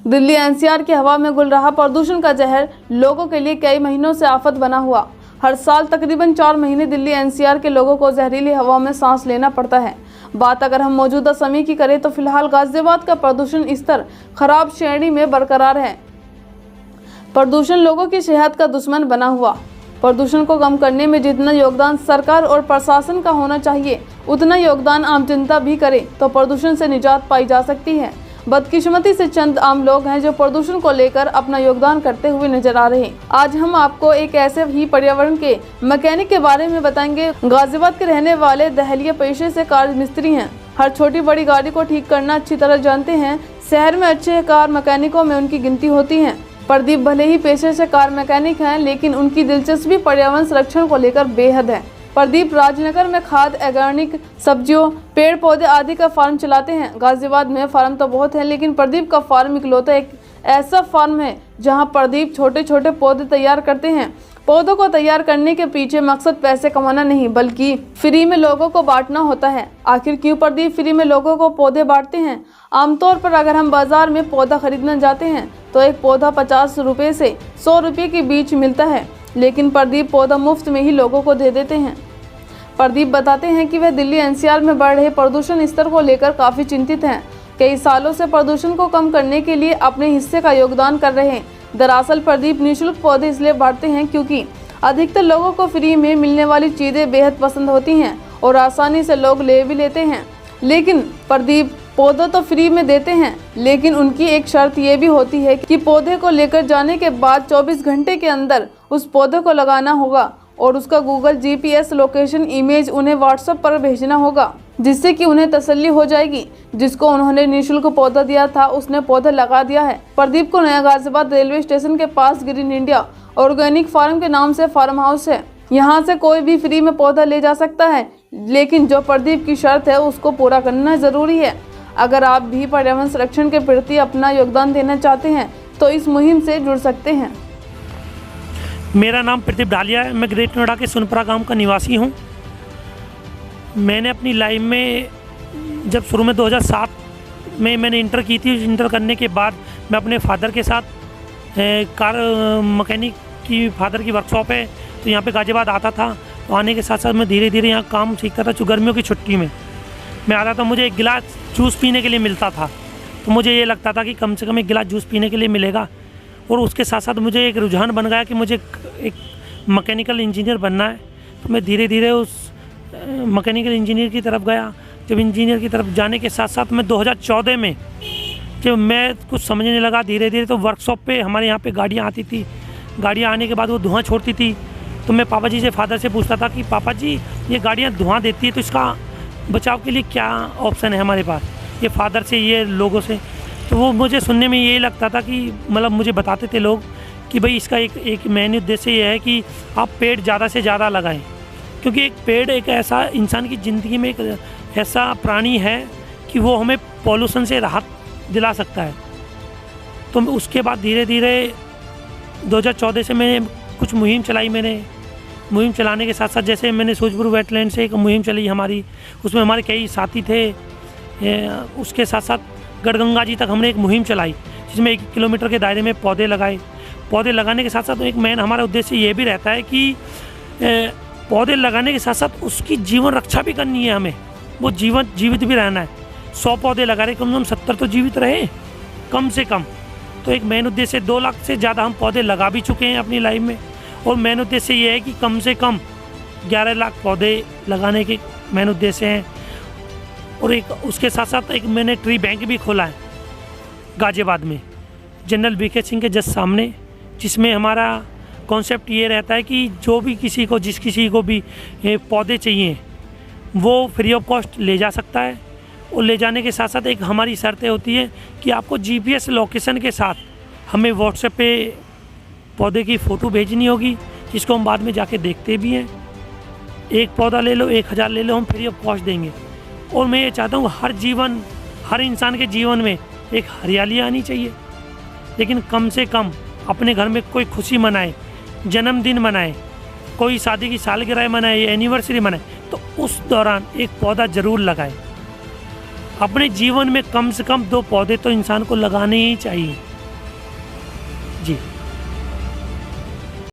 Delhi NCR की हवा में घुल रहा प्रदूषण का जहर लोगों के लिए कई महीनों से आफत बना हुआ। हर साल तकरीबन 4 महीने दिल्ली एनसीआर के लोगों को जहरीली हवा में सांस लेना पड़ता है। बात अगर हम मौजूदा समय की करें तो फिलहाल गाजियाबाद का प्रदूषण स्तर खराब श्रेणी में बरकरार है। प्रदूषण लोगों की सेहत का दुश्मन बना हुआ। प्रदूषण को कम करने में जितना योगदान सरकार और प्रशासन का होना चाहिए, उतना योगदान आम जनता भी करे तो प्रदूषण से निजात पाई जा सकती है। बदकिस्मती से चंद आम लोग हैं जो प्रदूषण को लेकर अपना योगदान करते हुए नजर आ रहे हैं। आज हम आपको एक ऐसे ही पर्यावरण के मैकेनिक के बारे में बताएंगे। गाजियाबाद के रहने वाले दहलिया पेशे से कार मिस्त्री हैं। हर छोटी बड़ी गाड़ी को ठीक करना अच्छी तरह जानते हैं। शहर में अच्छे कार मैकेनिकों में उनकी गिनती होती है। प्रदीप भले ही पेशे से कार मैकेनिक हैं, लेकिन उनकी दिलचस्पी पर्यावरण संरक्षण को लेकर बेहद है। प्रदीप राजनगर में खाद, ऑर्गेनिक सब्जियों, पेड़ पौधे आदि का फार्म चलाते हैं। गाजियाबाद में फार्म तो बहुत है, लेकिन प्रदीप का फार्म इकलौता एक ऐसा फार्म है जहां प्रदीप छोटे छोटे पौधे तैयार करते हैं। पौधों को तैयार करने के पीछे मकसद पैसे कमाना नहीं, बल्कि फ्री में लोगों को बांटना होता है। आखिर क्यों प्रदीप फ्री में लोगों को पौधे बांटते हैं? आमतौर पर अगर हम बाजार में पौधा खरीदने जाते हैं तो एक पौधा 50 रुपये से 100 रुपये के बीच मिलता है, लेकिन प्रदीप पौधा मुफ्त में ही लोगों को दे देते हैं। प्रदीप बताते हैं कि वह दिल्ली एनसीआर में बढ़ रहे प्रदूषण स्तर को लेकर काफ़ी चिंतित हैं। कई सालों से प्रदूषण को कम करने के लिए अपने हिस्से का योगदान कर रहे हैं। दरअसल प्रदीप निःशुल्क पौधे इसलिए बांटते हैं क्योंकि अधिकतर लोगों को फ्री में मिलने वाली चीज़ें बेहद पसंद होती हैं और आसानी से लोग ले भी लेते हैं। लेकिन प्रदीप पौधे तो फ्री में देते हैं, लेकिन उनकी एक शर्त ये भी होती है कि पौधे को लेकर जाने के बाद 24 घंटे के अंदर उस पौधे को लगाना होगा और उसका गूगल जीपीएस लोकेशन इमेज उन्हें व्हाट्सएप पर भेजना होगा, जिससे कि उन्हें तसल्ली हो जाएगी जिसको उन्होंने निःशुल्क पौधा दिया था उसने पौधा लगा दिया है। प्रदीप को नया गाजियाबाद रेलवे स्टेशन के पास ग्रीन इंडिया ऑर्गेनिक फार्म के नाम से फार्म हाउस है। यहाँ से कोई भी फ्री में पौधा ले जा सकता है, लेकिन जो प्रदीप की शर्त है उसको पूरा करना जरूरी है। अगर आप भी पर्यावरण संरक्षण के प्रति अपना योगदान देना चाहते हैं तो इस मुहिम से जुड़ सकते हैं। मेरा नाम प्रदीप डालिया है। मैं ग्रेट नोएडा के सुनपुरा गांव का निवासी हूं। मैंने अपनी लाइफ में जब शुरू में 2007 में मैंने इंटर की थी। इंटर करने के बाद मैं अपने फादर के साथ कार मैकेनिक की फादर की वर्कशॉप है, तो यहाँ पे गाजियाबाद आता था। तो आने के साथ साथ मैं धीरे धीरे यहाँ काम सीखता था। गर्मियों की छुट्टी में मैं आता था, मुझे एक गिलास जूस पीने के लिए मिलता था, तो मुझे ये लगता था कि कम से कम एक गिलास जूस पीने के लिए मिलेगा। और उसके साथ साथ मुझे एक रुझान बन गया कि मुझे एक मैकेनिकल इंजीनियर बनना है। तो मैं धीरे धीरे उस मैकेनिकल इंजीनियर की तरफ गया। जब इंजीनियर की तरफ जाने के साथ साथ मैं 2014 में जब मैं कुछ समझने लगा धीरे धीरे, तो वर्कशॉप पे हमारे यहाँ पे गाड़ियाँ आती थी। गाड़ियाँ आने के बाद वो धुआं छोड़ती थी। तो मैं पापा जी से, फादर से पूछता था कि पापा जी ये गाड़ियाँ धुआं देती है, तो इसका बचाव के लिए क्या ऑप्शन है हमारे पास? ये फादर से, ये लोगों से, तो वो मुझे सुनने में यही लगता था कि मतलब मुझे बताते थे लोग कि भाई इसका एक मेन उद्देश्य ये है कि आप पेड़ ज़्यादा से ज़्यादा लगाएं, क्योंकि एक पेड़ एक ऐसा इंसान की ज़िंदगी में एक ऐसा प्राणी है कि वो हमें पॉल्यूशन से राहत दिला सकता है। तो उसके बाद धीरे धीरे 2014 से मैंने कुछ मुहिम चलाई। मैंने मुहिम चलाने के साथ साथ जैसे मैंने सूरजपुर वेटलैंड से एक मुहिम चली हमारी, उसमें हमारे कई साथी थे। उसके साथ साथ गढ़गंगा जी तक हमने एक मुहिम चलाई, जिसमें 1 किलोमीटर के दायरे में पौधे लगाए। पौधे लगाने के साथ साथ एक मेन हमारा उद्देश्य ये भी रहता है कि पौधे लगाने के साथ साथ उसकी जीवन रक्षा भी करनी है हमें। वो जीवित भी रहना है। 100 पौधे लगा रहे, कम से कम 70 तो जीवित रहे कम से कम। तो एक मेन उद्देश्य 2 लाख से ज़्यादा हम पौधे लगा भी चुके हैं अपनी लाइफ में। और मेन उद्देश्य ये है कि कम से कम 11 लाख पौधे लगाने के मेन उद्देश्य हैं। और एक उसके साथ साथ एक मैंने ट्री बैंक भी खोला है गाजियाबाद में, जनरल वीके सिंह के जस्ट सामने, जिसमें हमारा कॉन्सेप्ट ये रहता है कि जो भी किसी को भी पौधे चाहिए वो फ्री ऑफ कॉस्ट ले जा सकता है। और ले जाने के साथ साथ एक हमारी शर्तें होती है कि आपको जीपीएस लोकेशन के साथ हमें व्हाट्सएप पे पौधे की फ़ोटो भेजनी होगी, जिसको हम बाद में जाके देखते भी हैं। एक पौधा ले लो, 1000 ले लो, हम फ्री ऑफ कॉस्ट देंगे। और मैं ये चाहता हूँ हर इंसान के जीवन में एक हरियाली आनी चाहिए। लेकिन कम से कम अपने घर में कोई खुशी मनाए, जन्मदिन मनाए, कोई शादी की सालगिरह मनाए, एनिवर्सरी मनाए, तो उस दौरान एक पौधा ज़रूर लगाए। अपने जीवन में कम से कम 2 पौधे तो इंसान को लगाने ही चाहिए। जी।